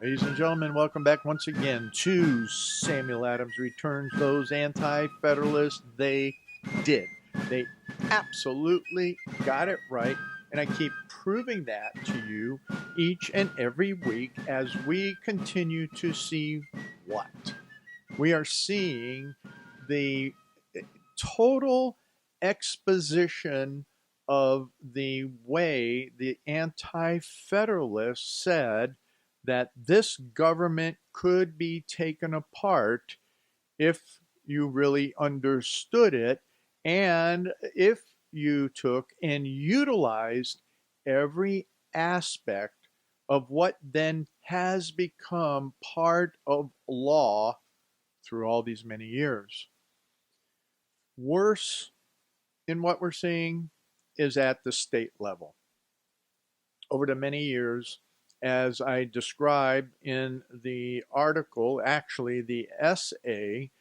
Ladies and gentlemen, welcome back once again to Samuel Adams Returns. Those anti federalists, they did. They absolutely got it right. And I keep proving that to you each and every week as we continue to see what? We are seeing the total exposition of the way the anti federalists said that this government could be taken apart if you really understood it and if you took and utilized every aspect of what then has become part of law through all these many years. Worse in what we're seeing is at the state level. Over the many years, as I describe in the article, actually the essay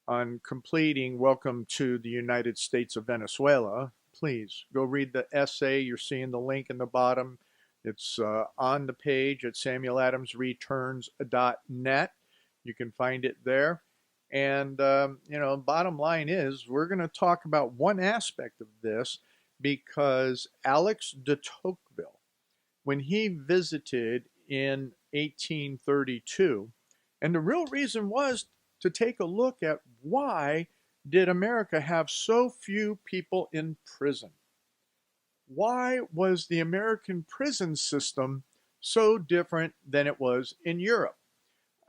on completing Welcome to the United States of Venezuela, please go read the essay. You're seeing the link in the bottom. It's on the page at samueladamsreturns.net. You can find it there. And, bottom line is we're going to talk about one aspect of this because Alex de Tocqueville, when he visited in 1832, and the real reason was to take a look at why did America have so few people in prison? Why was the American prison system so different than it was in Europe?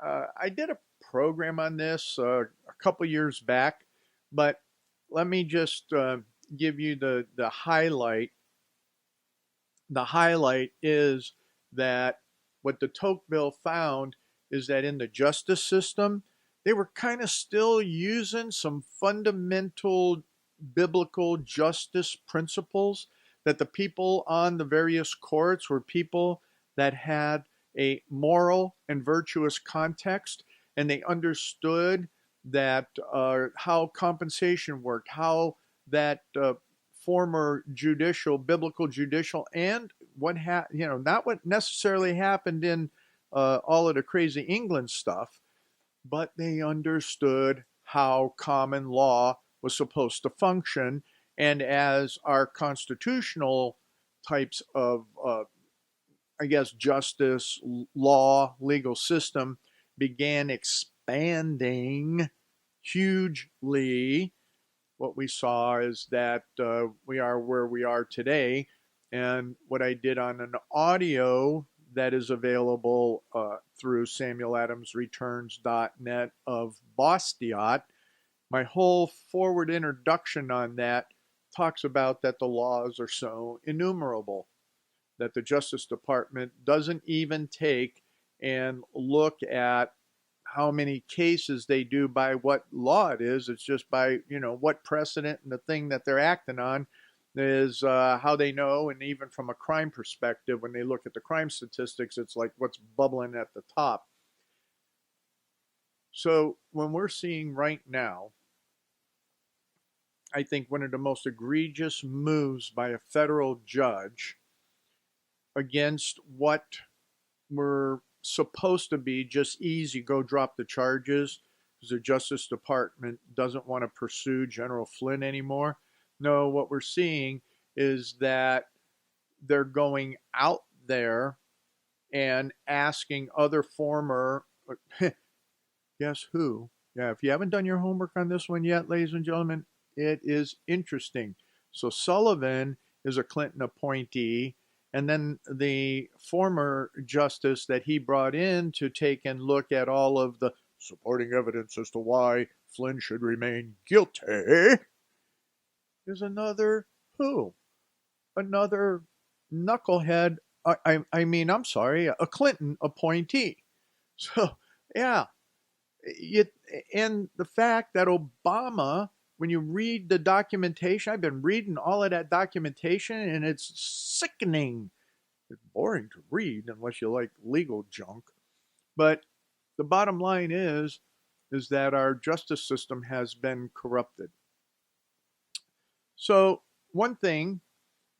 I did a program on this a couple years back, but let me just give you the highlight. The highlight is that what de Tocqueville found is that in the justice system, they were kind of still using some fundamental biblical justice principles, that the people on the various courts were people that had a moral and virtuous context, and they understood that how compensation worked, how that former judicial, biblical judicial, and not what necessarily happened in all of the crazy England stuff, but they understood how common law was supposed to function. And as our constitutional types of, justice, law, legal system began expanding hugely, what we saw is that we are where we are today. And what I did on an audio that is available through samueladamsreturns.net of Bastiat, my whole forward introduction on that talks about that the laws are so innumerable, that the Justice Department doesn't even take and look at how many cases they do by what law it is. It's just by, what precedent, and the thing that they're acting on is how they know. And even from a crime perspective, when they look at the crime statistics, it's like what's bubbling at the top. So when we're seeing right now, I think one of the most egregious moves by a federal judge against what were supposed to be just easy, go drop the charges, because the Justice Department doesn't want to pursue General Flynn anymore. No, what we're seeing is that they're going out there and asking other former, guess who? Yeah, if you haven't done your homework on this one yet, ladies and gentlemen, it is interesting. So Sullivan is a Clinton appointee, and then the former justice that he brought in to take and look at all of the supporting evidence as to why Flynn should remain guilty is another who? Another knucklehead. I'm sorry, a Clinton appointee. So, yeah. And the fact that Obama, when you read the documentation, I've been reading all of that documentation, and it's sickening. It's boring to read unless you like legal junk. But the bottom line is that our justice system has been corrupted. So one thing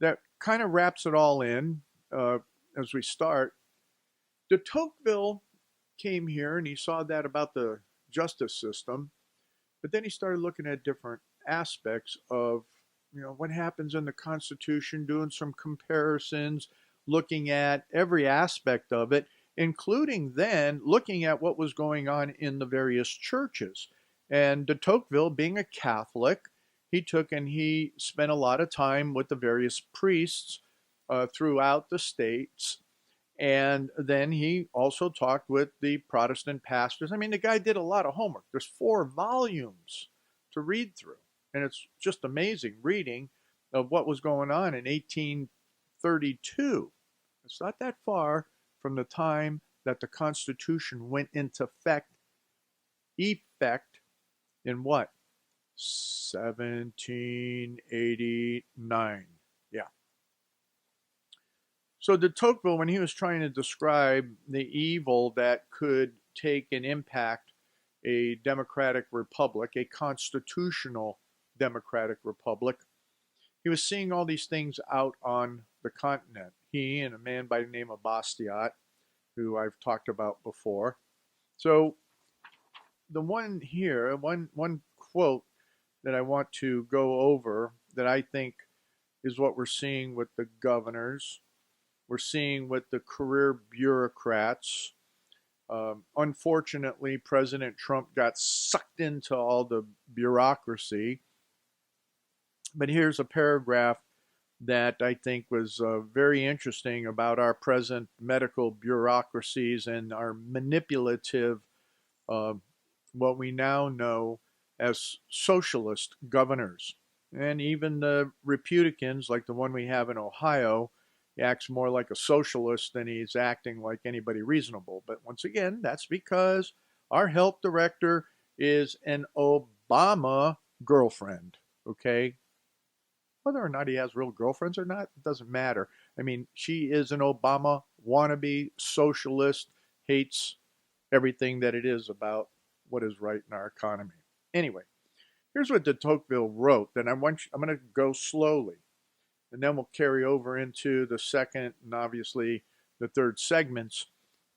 that kind of wraps it all in as we start De Tocqueville came here and he saw that about the justice system, but then he started looking at different aspects of what happens in the Constitution, doing some comparisons, looking at every aspect of it, including then looking at what was going on in the various churches. And de Tocqueville, being a Catholic, he took and he spent a lot of time with the various priests throughout the states. And then he also talked with the Protestant pastors. I mean, the guy did a lot of homework. There's 4 volumes to read through. And it's just amazing reading of what was going on in 1832. It's not that far from the time that the Constitution went into effect in what? 1789. Yeah. So de Tocqueville, when he was trying to describe the evil that could take and impact a democratic republic, a constitutional democratic republic, he was seeing all these things out on the continent. He and a man by the name of Bastiat, who I've talked about before. So the one here, one quote that I want to go over that I think is what we're seeing with the governors, we're seeing with the career bureaucrats. Unfortunately, President Trump got sucked into all the bureaucracy. But here's a paragraph that I think was very interesting about our present medical bureaucracies and our manipulative, what we now know as socialist governors. And even the Republicans, like the one we have in Ohio, he acts more like a socialist than he's acting like anybody reasonable. But once again, that's because our health director is an Obama girlfriend, okay? Whether or not he has real girlfriends or not, it doesn't matter. I mean, she is an Obama wannabe socialist, hates everything that it is about what is right in our economy. Anyway, here's what de Tocqueville wrote, and I'm going to go slowly. And then we'll carry over into the second and obviously the third segments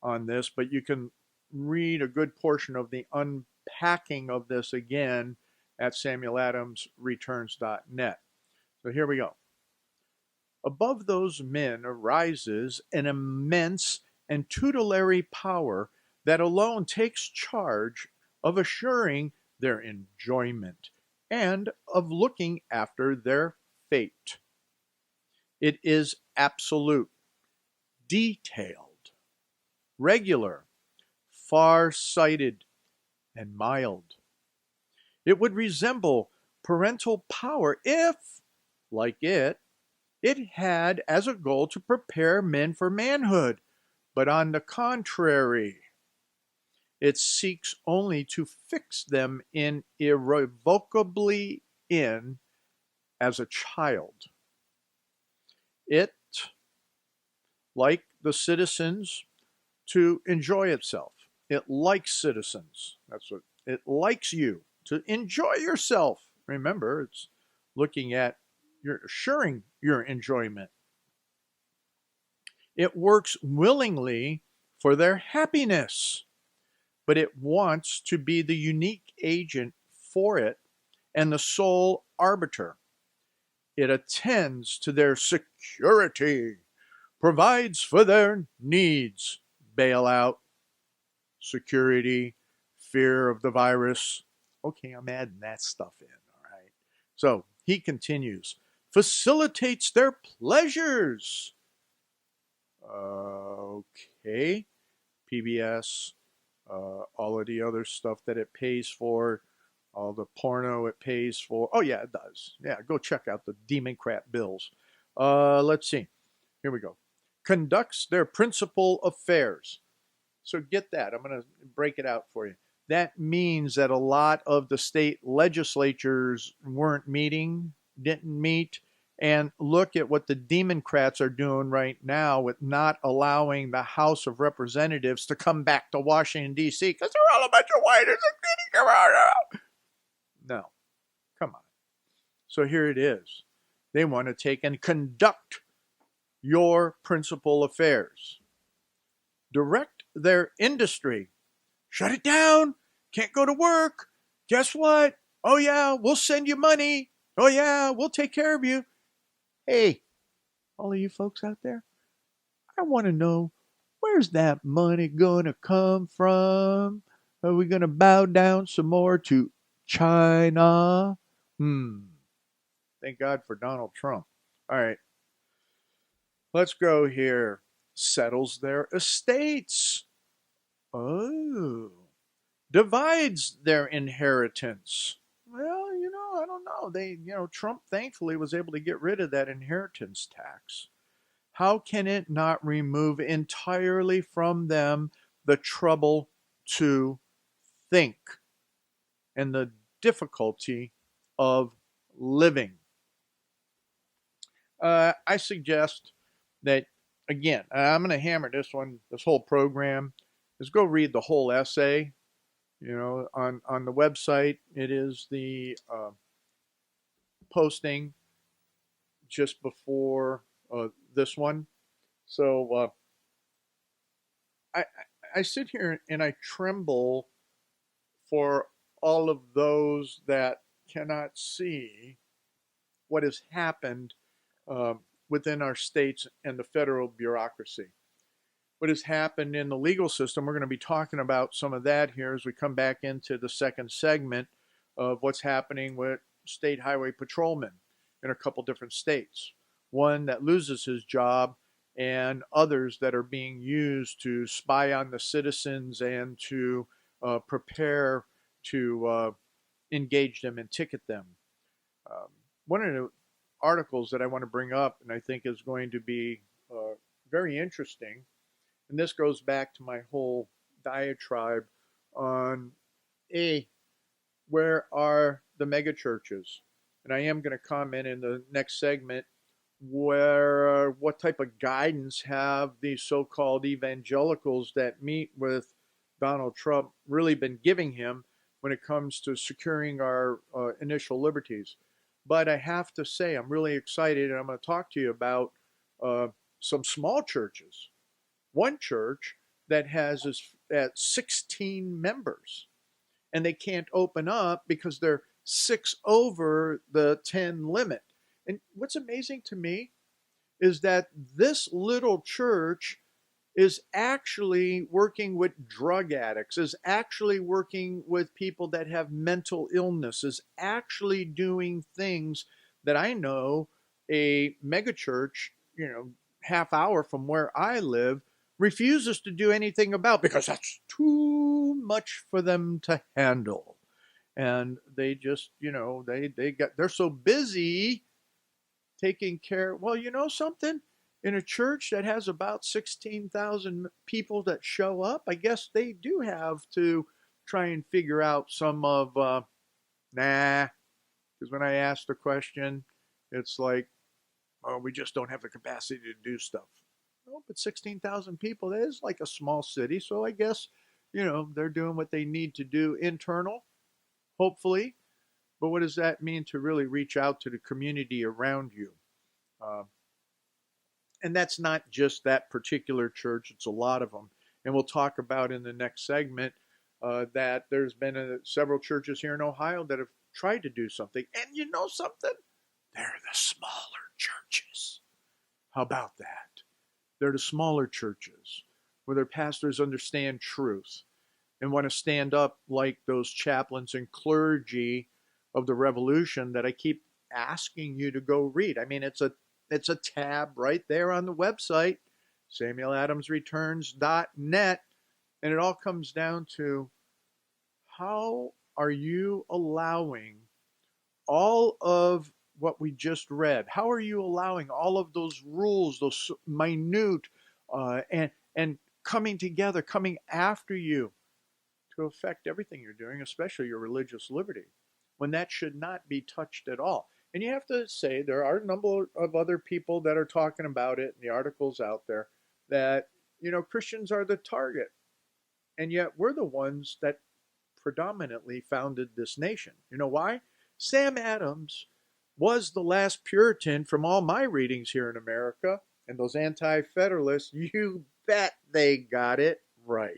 on this. But you can read a good portion of the unpacking of this again at samueladamsreturns.net. So here we go. Above those men arises an immense and tutelary power that alone takes charge of assuring their enjoyment and of looking after their fate. It is absolute, detailed, regular, far-sighted, and mild. It would resemble parental power if, like it had as a goal to prepare men for manhood, but on the contrary, it seeks only to fix them in irrevocably in as a child. It, like the citizens, to enjoy itself. It likes citizens. That's what it likes, you to enjoy yourself. Remember, it's looking at assuring your enjoyment. It works willingly for their happiness, but it wants to be the unique agent for it and the sole arbiter. It attends to their security, provides for their needs, bailout, security, fear of the virus. Okay, I'm adding that stuff in, all right? So he continues, facilitates their pleasures. Okay, PBS, all of the other stuff that it pays for, all the porno it pays for. Oh, yeah, it does. Yeah, go check out the Democrat bills. Let's see. Here we go. Conducts their principal affairs. So get that. I'm going to break it out for you. That means that a lot of the state legislatures didn't meet. And look at what the Democrats are doing right now with not allowing the House of Representatives to come back to Washington, D.C. because they're all a bunch of whiters. No, come on. So here it is. They want to take and conduct your principal affairs. direct their industry. Shut it down. Can't go to work. Guess what? Oh, yeah, we'll send you money. Oh, yeah, we'll take care of you. Hey, all of you folks out there, I want to know, where's that money going to come from? Are we going to bow down some more to China? Thank God for Donald Trump. All right, let's go here. Settles their estates. Oh, divides their inheritance. Well, I don't know. Trump thankfully was able to get rid of that inheritance tax. How can it not remove entirely from them the trouble to think and the difficulty of living? I suggest that, again, I'm going to hammer this whole program, is go read the whole essay. On the website, it is the posting just before this one. So I, I sit here and I tremble for all of those that cannot see what has happened uh, within our states and the federal bureaucracy. What has happened in the legal system, we're going to be talking about some of that here as we come back into the second segment of what's happening with state highway patrolmen in a couple different states. One that loses his job, and others that are being used to spy on the citizens and to prepare to engage them and ticket them. Um, One of the articles that I want to bring up, and I think is going to be very interesting, and this goes back to my whole diatribe on where are the mega churches? And I am going to comment in the next segment where what type of guidance have these so-called evangelicals that meet with Donald Trump really been giving him when it comes to securing our initial liberties. But I have to say, I'm really excited, and I'm going to talk to you about uh, some small churches. One church that has at 16 members, and they can't open up because they're 6 over the 10 limit. And what's amazing to me is that this little church is actually working with drug addicts, is actually working with people that have mental illness, is actually doing things that I know a megachurch, half hour from where I live, refuses to do anything about, because that's too much for them to handle. And they just, they're so busy taking care. Well, you know something? In a church that has about 16,000 people that show up, I guess they do have to try and figure out some of, nah, because when I ask the question, it's like, oh, we just don't have the capacity to do stuff. Oh, but 16,000 people, that is like a small city. So I guess, they're doing what they need to do internal, hopefully. But what does that mean to really reach out to the community around you? Uh, and that's not just that particular church, it's a lot of them. And we'll talk about in the next segment that there's been several churches here in Ohio that have tried to do something. And you know something? They're the smaller churches. How about that? They're the smaller churches where their pastors understand truth and want to stand up like those chaplains and clergy of the revolution that I keep asking you to go read. I mean, it's a tab right there on the website, samueladamsreturns.net, and it all comes down to, how are you allowing all of what we just read? How are you allowing all of those rules, those minute, and coming together, coming after you to affect everything you're doing, especially your religious liberty, when that should not be touched at all? And you have to say there are a number of other people that are talking about it in the articles out there that, Christians are the target. And yet we're the ones that predominantly founded this nation. You know why? Sam Adams was the last Puritan from all my readings here in America, and those anti-federalists, you bet they got it right.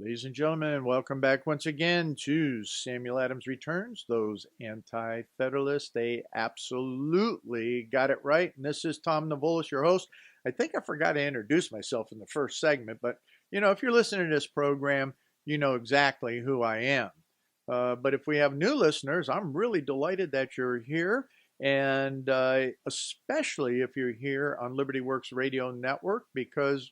Ladies and gentlemen, welcome back once again to Samuel Adams Returns. Those anti-federalists, they absolutely got it right. And this is Tom Navolis, your host. I think I forgot to introduce myself in the first segment, but if you're listening to this program, you know exactly who I am. But if we have new listeners, I'm really delighted that you're here. And especially if you're here on Liberty Works Radio Network, because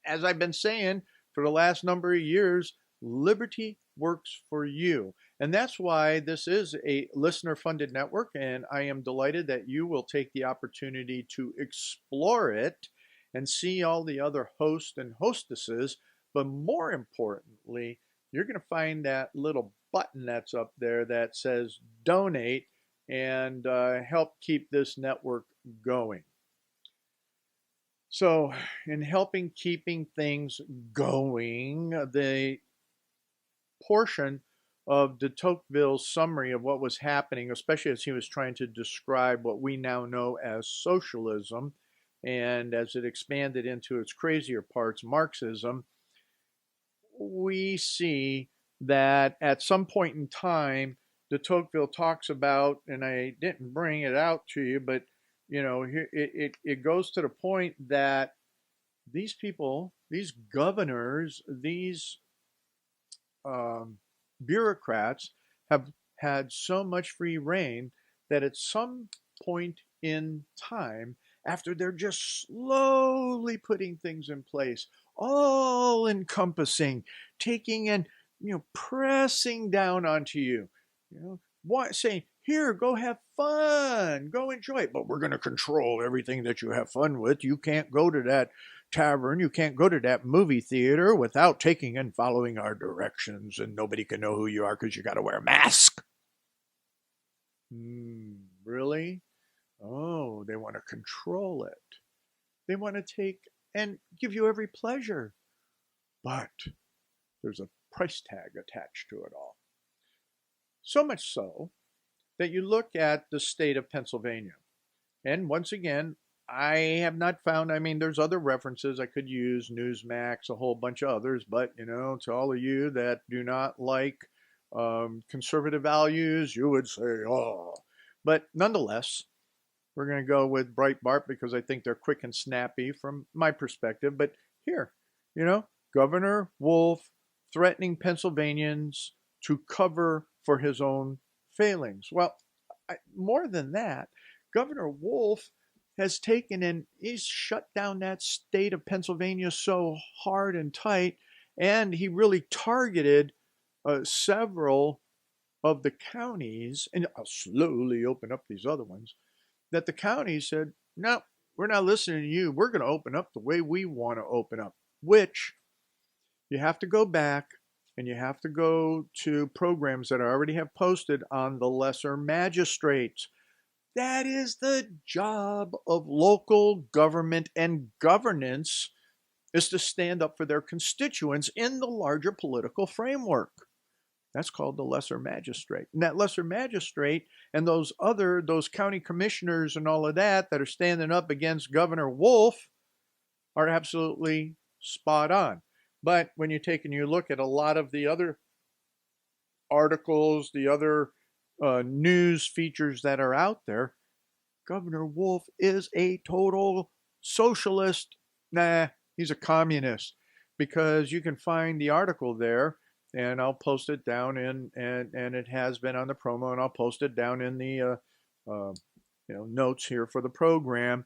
as I've been saying, for the last number of years, liberty works for you. And that's why this is a listener-funded network, and I am delighted that you will take the opportunity to explore it and see all the other hosts and hostesses. But more importantly, you're going to find that little button that's up there that says donate and help keep this network going. So, in helping keeping things going, the portion of de Tocqueville's summary of what was happening, especially as he was trying to describe what we now know as socialism, and as it expanded into its crazier parts, Marxism, we see that at some point in time, de Tocqueville talks about, and I didn't bring it out to you, but it goes to the point that these people, these governors, these bureaucrats have had so much free reign that at some point in time, after they're just slowly putting things in place, all encompassing, taking and pressing down onto you, saying, here, go have fun, go enjoy it, but we're going to control everything that you have fun with. You can't go to that tavern, you can't go to that movie theater without taking and following our directions, and nobody can know who you are because you got to wear a mask. Really? Oh, they want to control it. They want to take and give you every pleasure. But there's a price tag attached to it all. So much so that you look at the state of Pennsylvania. And once again, I have not found, there's other references I could use, Newsmax, a whole bunch of others, but, to all of you that do not like conservative values, you would say, oh. But nonetheless, we're going to go with Breitbart because I think they're quick and snappy from my perspective. But here, Governor Wolf threatening Pennsylvanians to cover for his own failings. Well, more than that, Governor Wolf has taken and he's shut down that state of Pennsylvania so hard and tight, and he really targeted several of the counties, and I'll slowly open up these other ones, that the counties said, no, we're not listening to you. We're going to open up the way we want to open up, which you have to go back and you have to go to programs that I already have posted on the lesser magistrates. That is the job of local government and governance, is to stand up for their constituents in the larger political framework. That's called the lesser magistrate. And that lesser magistrate and those county commissioners and all of that are standing up against Governor Wolf are absolutely spot on. But when you take and you look at a lot of the other articles, the other news features that are out there, Governor Wolf is a total socialist. Nah, he's a communist, because you can find the article there, and I'll post it down in, and it has been on the promo, and I'll post it down in the notes here for the program.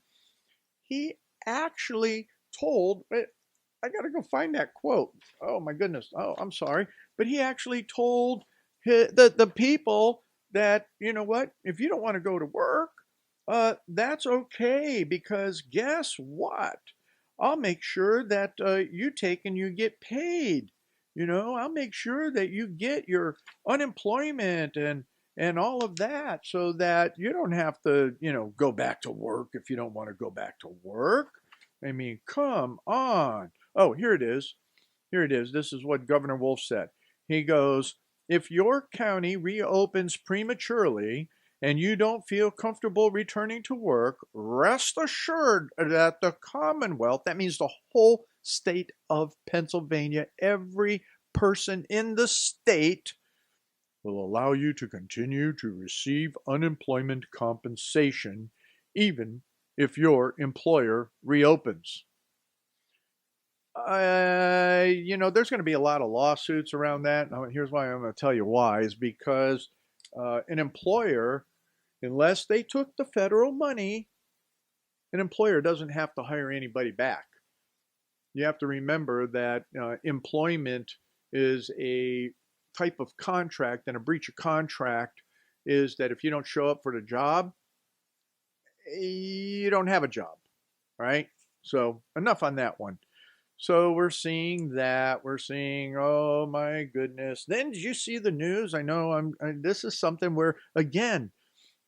He actually told, I got to go find that quote. Oh my goodness. Oh, I'm sorry. But he actually told the people that, if you don't want to go to work, that's okay, because guess what? I'll make sure that you take and you get paid. I'll make sure that you get your unemployment and all of that, so that you don't have to, go back to work if you don't want to go back to work. Come on. Oh, here it is. Here it is. This is what Governor Wolf said. He goes, if your county reopens prematurely and you don't feel comfortable returning to work, rest assured that the Commonwealth, that means the whole state of Pennsylvania, every person in the state, will allow you to continue to receive unemployment compensation even if your employer reopens. There's going to be a lot of lawsuits around that. Now, here's why I'm going to tell you why is because an employer, unless they took the federal money, an employer doesn't have to hire anybody back. You have to remember that employment is a type of contract, and a breach of contract is that if you don't show up for the job, you don't have a job, right? So enough on that one. So we're seeing that. We're seeing, oh my goodness. Then did you see the news? I know this is something where, again,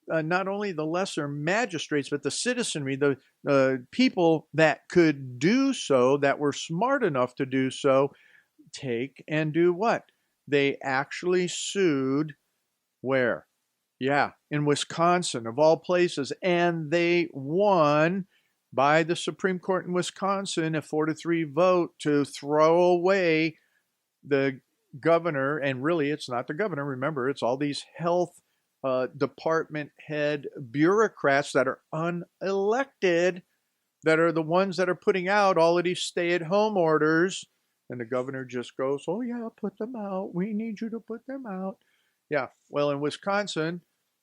not only the lesser magistrates, but the citizenry, the people that could do so, that were smart enough to do so, take and do what? They actually sued where? Yeah, in Wisconsin, of all places. And they won by the Supreme Court in Wisconsin, a 4-3 vote to throw away the governor. And really, it's not the governor. Remember, it's all these health department head bureaucrats that are unelected, that are the ones that are putting out all of these stay-at-home orders. And the governor just goes, oh, yeah, put them out. We need you to put them out. Yeah, well, in Wisconsin,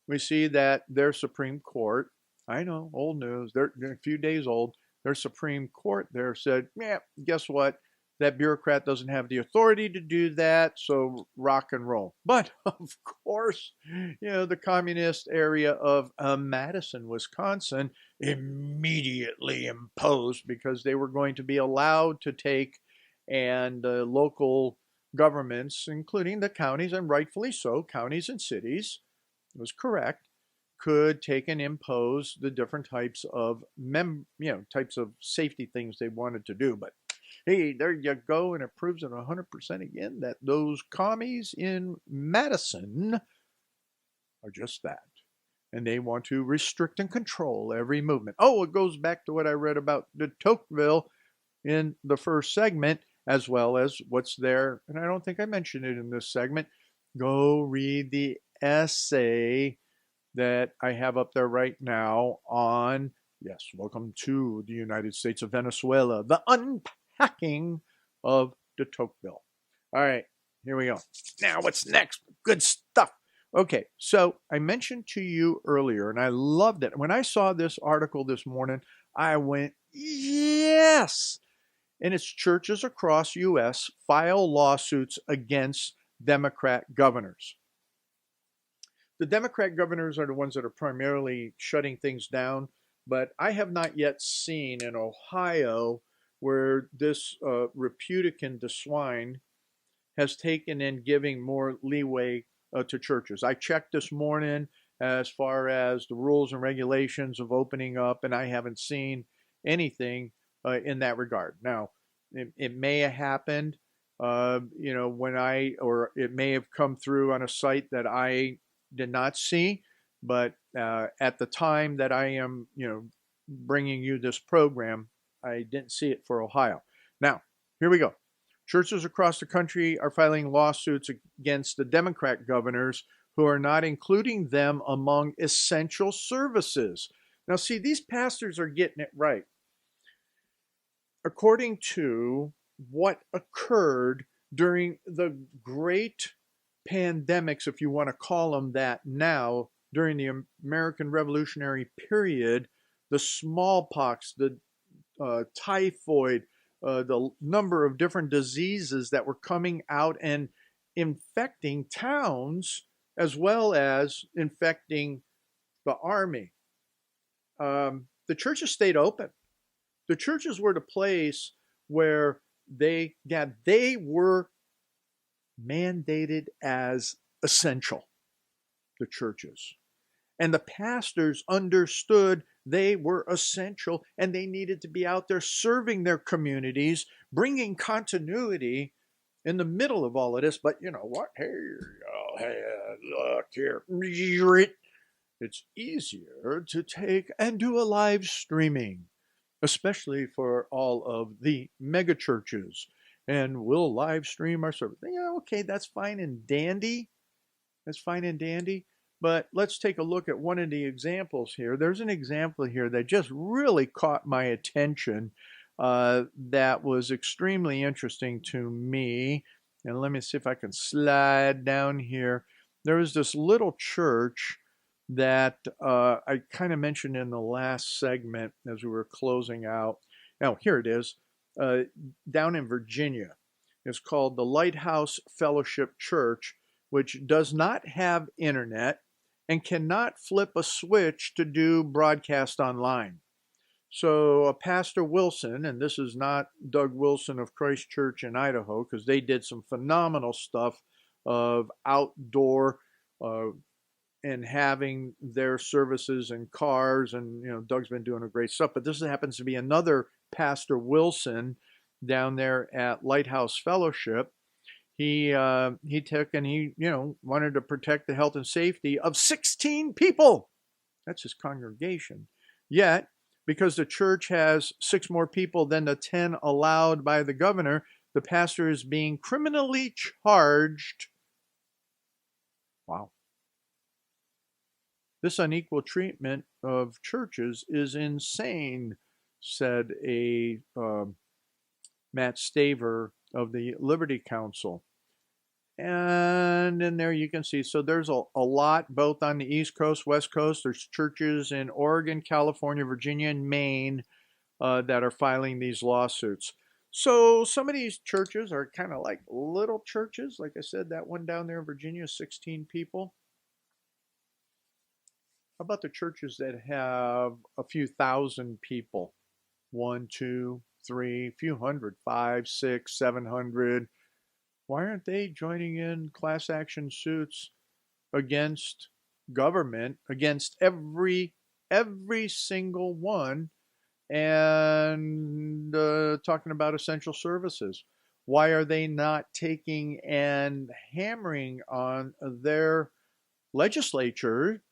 we see that their Supreme Court, I know, old news, they're a few days old, their Supreme Court there said, yeah, guess what? That bureaucrat doesn't have the authority to do that, so rock and roll. But, of course, the communist area of Madison, Wisconsin, immediately imposed, because they were going to be allowed to take, and local governments, including the counties, and rightfully so, counties and cities, it was correct, could take and impose the different types of types of safety things they wanted to do. But hey, there you go, and it proves it 100% again that those commies in Madison are just that. And they want to restrict and control every movement. Oh, it goes back to what I read about de Tocqueville in the first segment, as well as what's there, and I don't think I mentioned it in this segment. Go read the essay that I have up there right now on, yes, welcome to the United States of Venezuela, the unpacking of de Tocqueville. All right, here we go. Now, what's next? Good stuff. Okay, so I mentioned to you earlier, and I loved it. When I saw this article this morning, I went, yes! And it's churches across U.S. file lawsuits against Democrat governors. The Democrat governors are the ones that are primarily shutting things down, but I have not yet seen in Ohio where this Republican de swine has taken in giving more leeway to churches. I checked this morning as far as the rules and regulations of opening up, and I haven't seen anything in that regard. Now, it may have happened, or it may have come through on a site that I did not see, but at the time that I am, bringing you this program, I didn't see it for Ohio. Now, here we go. Churches across the country are filing lawsuits against the Democrat governors who are not including them among essential services. Now, see, these pastors are getting it right. According to what occurred during the great pandemics, if you want to call them that now, during the American Revolutionary period, the smallpox, the typhoid, the number of different diseases that were coming out and infecting towns, as well as infecting the army. The churches stayed open. The churches were the place where they were mandated as essential, the churches. And the pastors understood they were essential, and they needed to be out there serving their communities, bringing continuity in the middle of all of this. But you know what? Hey, look here. it's easier to take and do a live streaming, especially for all of the mega churches. And we'll live stream our service. Yeah, okay, that's fine and dandy. That's fine and dandy. But let's take a look at one of the examples here. There's an example here that just really caught my attention, that was extremely interesting to me. And let me see if I can slide down here. There was this little church that I kind of mentioned in the last segment as we were closing out. Now, here it is, uh, down in Virginia. It's called the Lighthouse Fellowship Church, which does not have internet and cannot flip a switch to do broadcast online. So, Pastor Wilson, and this is not Doug Wilson of Christ Church in Idaho, because they did some phenomenal stuff of outdoor uh, and having their services in cars, and Doug's been doing a great stuff. But this happens to be another Pastor Wilson down there at Lighthouse Fellowship. He took and he wanted to protect the health and safety of 16 people. That's his congregation. Yet, because the church has 6 more people than the 10 allowed by the governor, the pastor is being criminally charged. Wow. This unequal treatment of churches is insane, said a Matt Staver of the Liberty Council. And in there you can see, so there's a lot both on the East Coast, West Coast. There's churches in Oregon, California, Virginia, and Maine that are filing these lawsuits. So some of these churches are kind of like little churches. Like I said, that one down there in Virginia, 16 people. How about the churches that have a few thousand people? 1, 2, 3, a few hundred, 5, 6, 700. Why aren't they joining in class action suits against government, against every single one, and talking about essential services? Why are they not taking and hammering on their legislature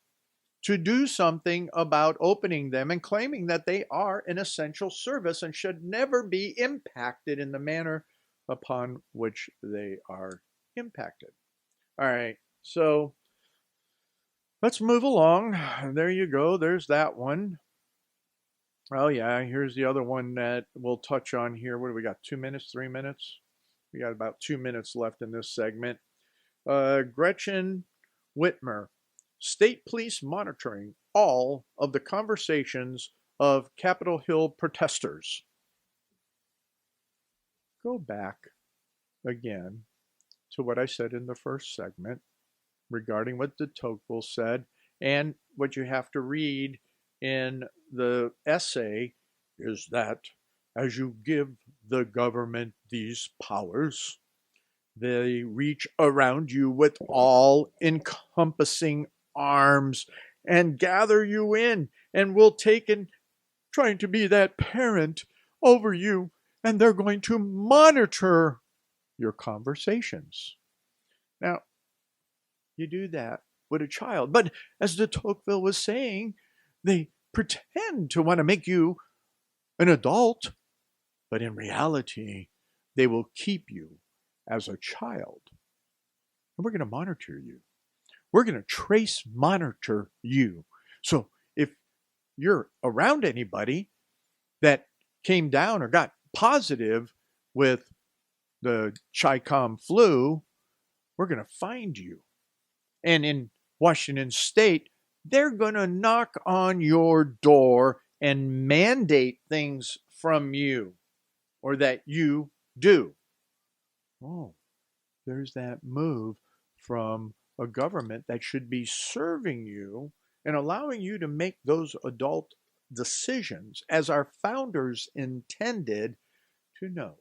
to do something about opening them and claiming that they are an essential service and should never be impacted in the manner upon which they are impacted? All right, so let's move along. There you go. There's that one. Oh, yeah, here's the other one that we'll touch on here. What do we got? 2 minutes, 3 minutes? We got about 2 minutes left in this segment. Gretchen Whitmer, state police monitoring all of the conversations of Capitol Hill protesters. Go back again to what I said in the first segment regarding what de Tocqueville said, and what you have to read in the essay is that as you give the government these powers, they reach around you with all encompassing arms and gather you in and will take and trying to be that parent over you, and they're going to monitor your conversations. Now, you do that with a child, but as de Tocqueville was saying, they pretend to want to make you an adult, but in reality, they will keep you as a child. And we're going to monitor you. We're going to trace monitor you. So if you're around anybody that came down or got positive with the Chi-Com flu, we're going to find you. And in Washington State, they're going to knock on your door and mandate things from you or that you do. Oh, there's that move from a government that should be serving you and allowing you to make those adult decisions as our founders intended, to know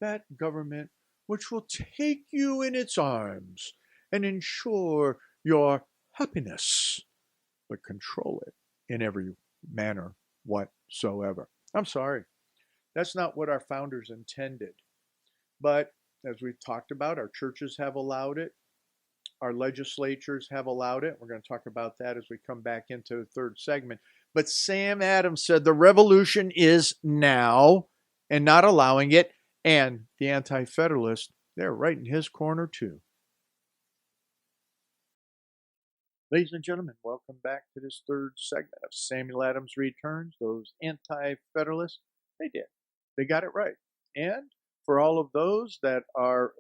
that government which will take you in its arms and ensure your happiness, but control it in every manner whatsoever. I'm sorry, that's not what our founders intended. But as we've talked about, our churches have allowed it. our legislatures have allowed it. We're going to talk about that as we come back into the third segment. But Sam Adams said the revolution is now and not allowing it. And the Anti-Federalists, they're right in his corner too. Ladies and gentlemen, welcome back to this third segment of Samuel Adams Returns. Those Anti-Federalists, they did. They got it right. And for all of those that are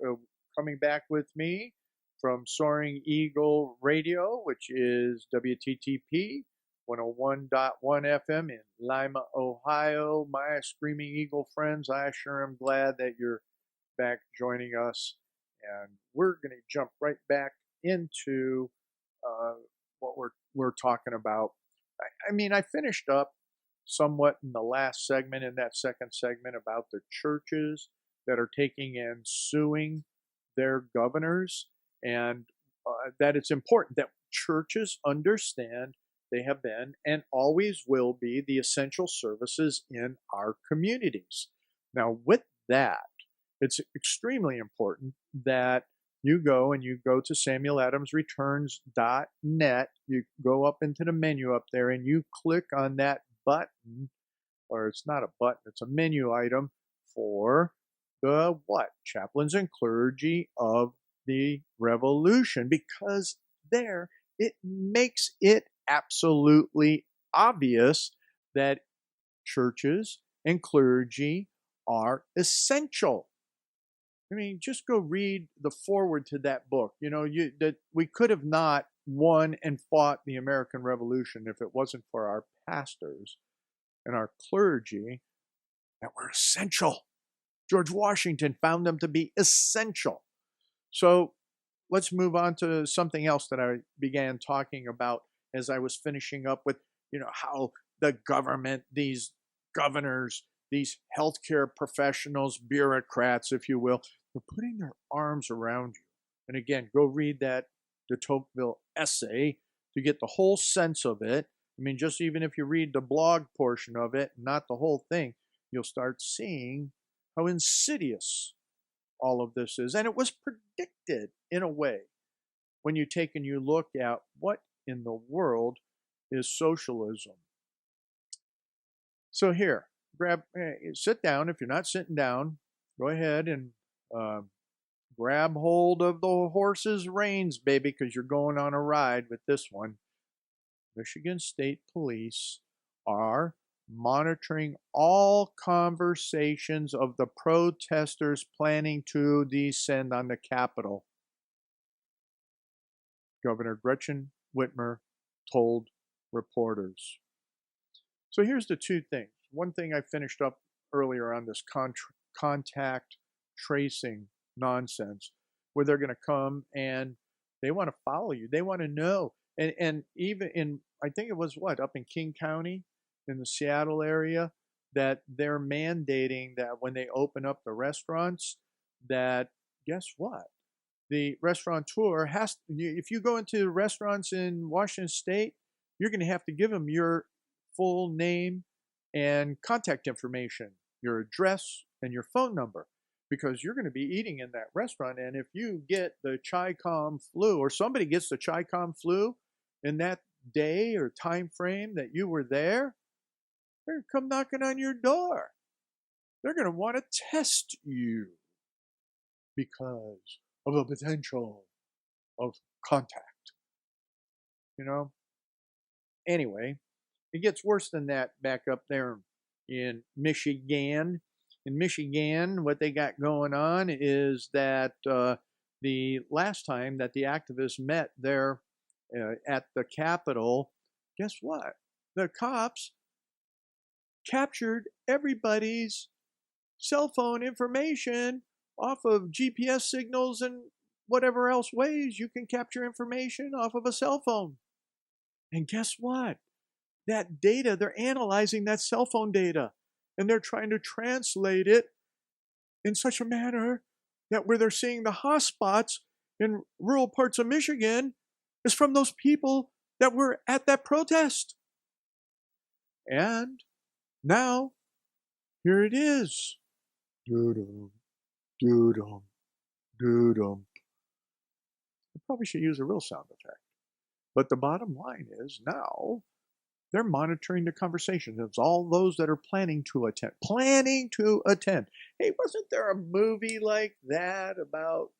coming back with me from Soaring Eagle Radio, which is WTTP 101.1 FM in Lima, Ohio, my Screaming Eagle friends, I sure am glad that you're back joining us. And we're going to jump right back into what we're talking about. I mean, I finished up somewhat in the last segment, in that second segment, about the churches that are taking and suing their governors, and that it's important that churches understand they have been and always will be the essential services in our communities. Now, with that, it's extremely important that you go to SamuelAdamsReturns.net. You go up into the menu up there and you click on that button, or it's not a button, it's a menu item for the what? Chaplains and Clergy of the Revolution, because there it makes it absolutely obvious that churches and clergy are essential. I mean, just go read the foreword to that book. You know, that we could have not won and fought the American Revolution if it wasn't for our pastors and our clergy that were essential. George Washington found them to be essential. So let's move on to something else that I began talking about as I was finishing up with, how the government, these governors, these healthcare professionals, bureaucrats, if you will, they're putting their arms around you. And again, go read that de Tocqueville essay to get the whole sense of it. I mean, just even if you read the blog portion of it, not the whole thing, you'll start seeing how insidious all of this is. And it was predicted in a way when you take and you look at what in the world is socialism. So here, sit down. If you're not sitting down, go ahead and grab hold of the horse's reins, baby, because you're going on a ride with this one. Michigan State Police are monitoring all conversations of the protesters planning to descend on the Capitol. Governor Gretchen Whitmer told reporters. So here's the two things. One thing I finished up earlier on this contact tracing nonsense, where they're going to come and they want to follow you. They want to know. And even in, I think it was up in King County, in the Seattle area, that they're mandating that when they open up the restaurants, that guess what? The restaurateur has, if you go into restaurants in Washington State, you're going to have to give them your full name and contact information, your address and your phone number, because you're going to be eating in that restaurant. And if you get the Chi-Com flu, or somebody gets the Chi-Com flu in that day or time frame that you were there, they're going to come knocking on your door. They're going to want to test you because of the potential of contact. Anyway, it gets worse than that back up there in Michigan. In Michigan, what they got going on is that the last time that the activists met there at the Capitol, guess what? The cops captured everybody's cell phone information off of GPS signals and whatever else ways you can capture information off of a cell phone. And guess what? That data, they're analyzing that cell phone data, and they're trying to translate it in such a manner that where they're seeing the hotspots in rural parts of Michigan is from those people that were at that protest. And now, here it is. Doodum, doodum, doodum. The Probably should use a real sound effect. But the bottom line is now they're monitoring the conversations. It's all those that are planning to attend. Planning to attend. Hey, wasn't there a movie like that about,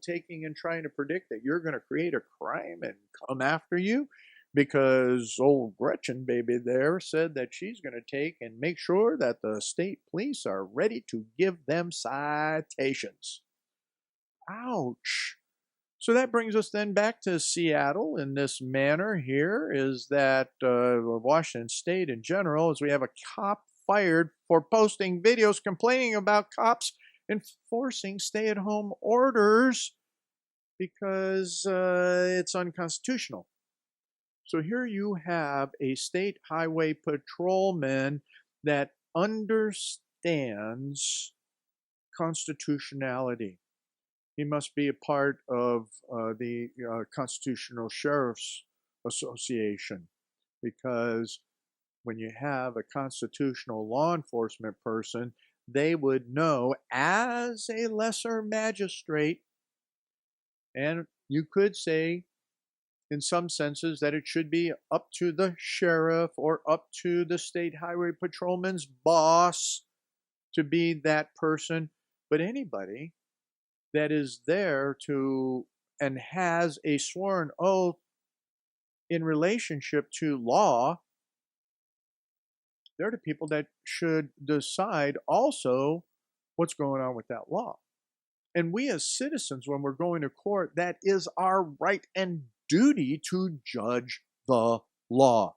taking and trying to predict that you're going to create a crime and come after you? Because old Gretchen baby there said that she's going to take and make sure that the state police are ready to give them citations. Ouch. So that brings us then back to Seattle in this manner here is that, or Washington State in general, is we have a cop fired for posting videos complaining about cops enforcing stay-at-home orders because it's unconstitutional. So here you have a state highway patrolman that understands constitutionality. He must be a part of the Constitutional Sheriff's Association because when you have a constitutional law enforcement person, they would know as a lesser magistrate, and you could say in some senses that it should be up to the sheriff or up to the state highway patrolman's boss to be that person, but anybody that is there to and has a sworn oath in relationship to law, they're the people that should decide also what's going on with that law. And we as citizens, when we're going to court, that is our right and duty to judge the law.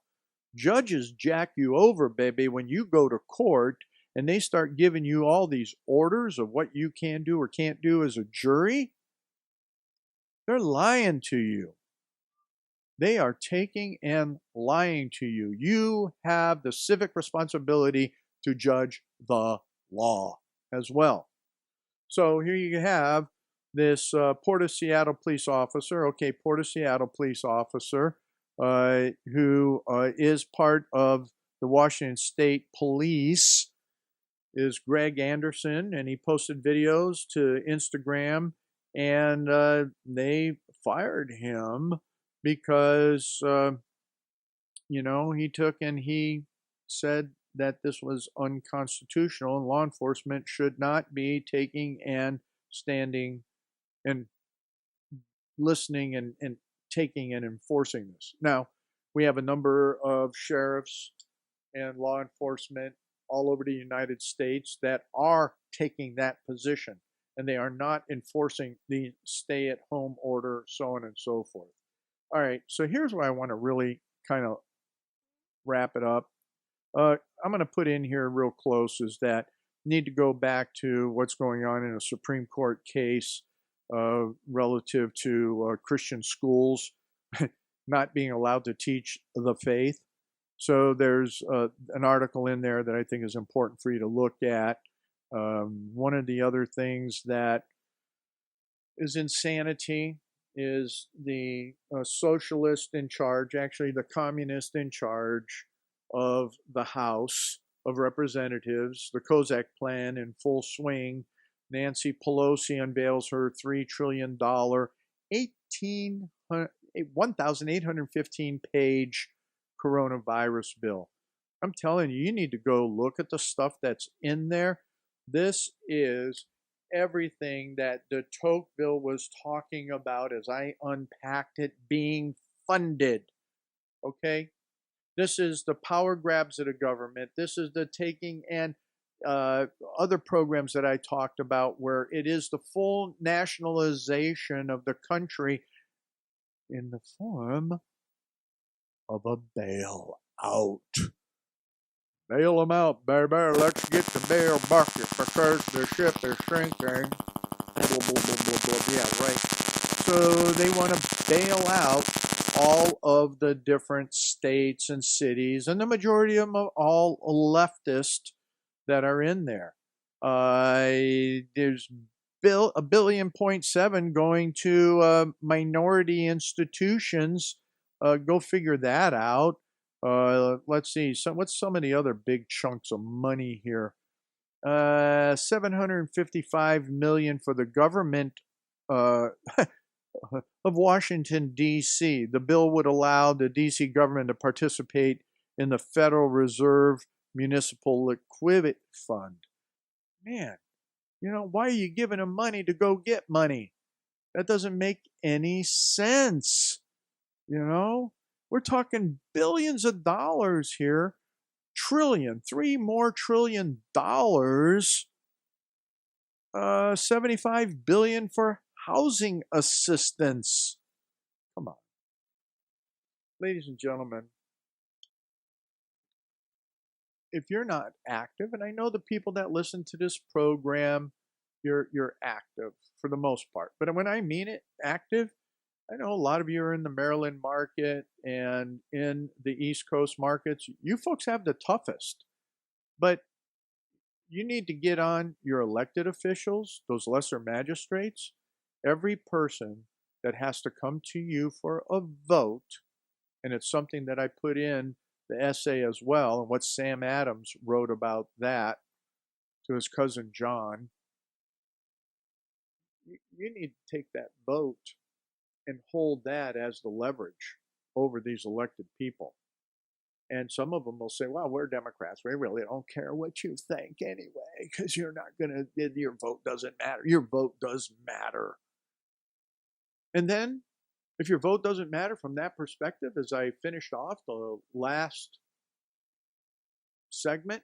Judges jack you over, baby, when you go to court and they start giving you all these orders of what you can do or can't do as a jury. They're lying to you. They are taking and lying to you. You have the civic responsibility to judge the law as well. So here you have this Port of Seattle police officer, Port of Seattle police officer, who is part of the Washington State Police, is Greg Anderson, and he posted videos to Instagram, and they fired him because, he took and he said that this was unconstitutional and law enforcement should not be taking and standing and listening and taking and enforcing this. Now, we have a number of sheriffs and law enforcement all over the United States that are taking that position, and they are not enforcing the stay-at-home order, so on and so forth. All right, so here's where I want to really kind of wrap it up. I'm going to put in here real close is that need to go back to what's going on in a Supreme Court case relative to Christian schools not being allowed to teach the faith. So there's an article in there that I think is important for you to look at. One of the other things that is insanity is the socialist in charge, actually the communist in charge of the House of Representatives, the Kozak plan in full swing. Nancy Pelosi unveils her $3 trillion, 1,815-page coronavirus bill. I'm telling you, you need to go look at the stuff that's in there. This is everything that de Tocqueville was talking about as I unpacked it being funded. Okay? This is the power grabs of the government. This is the taking and other programs that I talked about where it is the full nationalization of the country in the form of a bailout. Bail them out, baby. Let's get the bail bucket because the ship is sinking. Blah, blah, blah, blah, blah. Yeah, right. So they want to bail out all of the different states and cities, and the majority of them are all leftist that are in there. There's $1.7 billion going to minority institutions. Go figure that out. Let's see. What's some of the other big chunks of money here? $755 million for the government of Washington, D.C. The bill would allow the D.C. government to participate in the Federal Reserve Municipal Liquidity Fund. Man, why are you giving them money to go get money? That doesn't make any sense. We're talking billions of dollars here, trillion, $3 more trillion, 75 billion for housing assistance. Come on. Ladies and gentlemen, if you're not active, and I know the people that listen to this program, you're active for the most part. But when I mean it, active, I know a lot of you are in the Maryland market and in the East Coast markets. You folks have the toughest. But you need to get on your elected officials, those lesser magistrates, every person that has to come to you for a vote. And it's something that I put in the essay as well, and what Sam Adams wrote about that to his cousin John. You need to take that vote and hold that as the leverage over these elected people. And some of them will say, well, we're Democrats. We really don't care what you think anyway, because you're not going to, your vote doesn't matter. Your vote does matter. And then, if your vote doesn't matter from that perspective, as I finished off the last segment,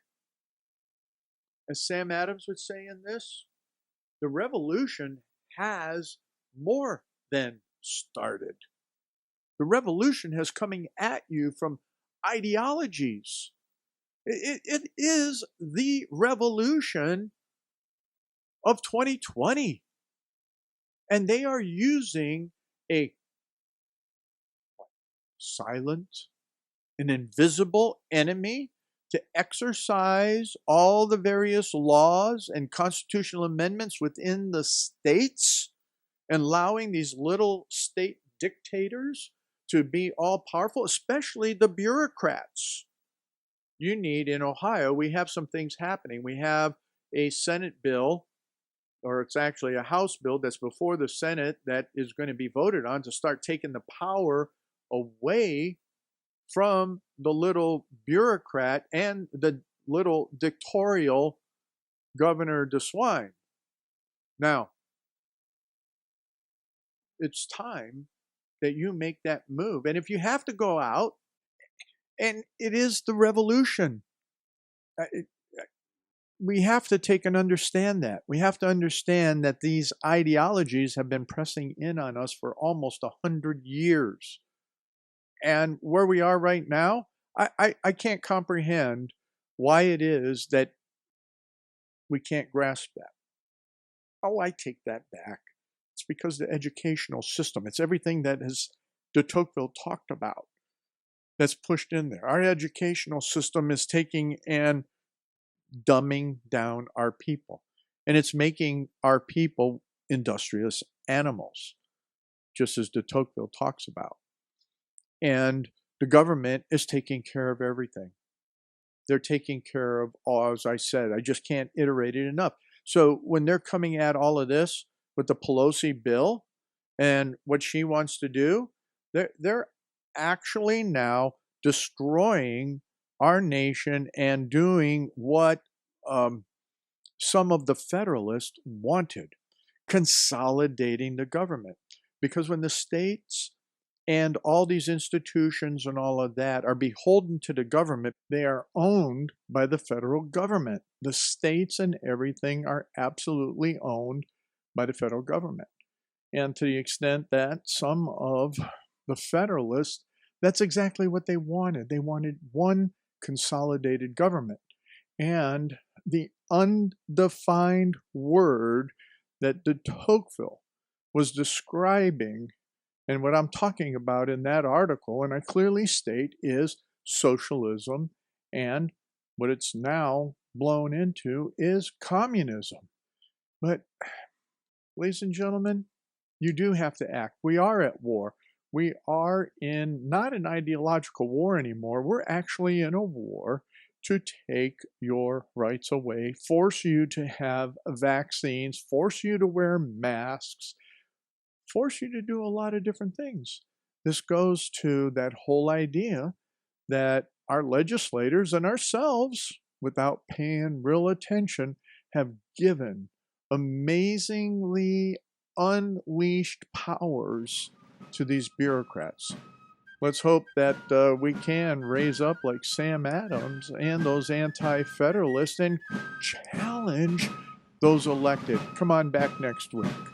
as Sam Adams would say in this, the revolution has more than started. The revolution has coming at you from ideologies. It is the revolution of 2020. And they are using a silent, an invisible enemy to exercise all the various laws and constitutional amendments within the states, and allowing these little state dictators to be all powerful, especially the bureaucrats. You need, in Ohio, we have some things happening. We have a Senate bill, or it's actually a House bill that's before the Senate that is going to be voted on to start taking the power away from the little bureaucrat and the little dictatorial Governor DeSwine. Now, it's time that you make that move. And if you have to go out, and it is the revolution, we have to take and understand that. We have to understand that these ideologies have been pressing in on us for almost 100 years. And where we are right now, I can't comprehend why it is that we can't grasp that. Oh, I take that back. It's because the educational system, it's everything that de Tocqueville talked about that's pushed in there. Our educational system is taking and dumbing down our people. And it's making our people industrious animals, just as de Tocqueville talks about. And the government is taking care of everything. They're taking care of all, as I said, I just can't iterate it enough. So when they're coming at all of this with the Pelosi bill and what she wants to do, they're actually now destroying our nation and doing what some of the Federalists wanted, consolidating the government. Because when the states and all these institutions and all of that are beholden to the government, they are owned by the federal government. The states and everything are absolutely owned by the federal government. And to the extent that some of the Federalists, that's exactly what they wanted. They wanted one consolidated government. And the undefined word that de Tocqueville was describing, and what I'm talking about in that article, and I clearly state, is socialism, and what it's now blown into is communism. But, ladies and gentlemen, you do have to act. We are at war. We are in not an ideological war anymore. We're actually in a war to take your rights away, force you to have vaccines, force you to wear masks, force you to do a lot of different things. This goes to that whole idea that our legislators and ourselves, without paying real attention, have given amazingly unleashed powers to these bureaucrats. Let's hope that we can raise up like Sam Adams and those anti federalists and challenge those elected. Come on back next week.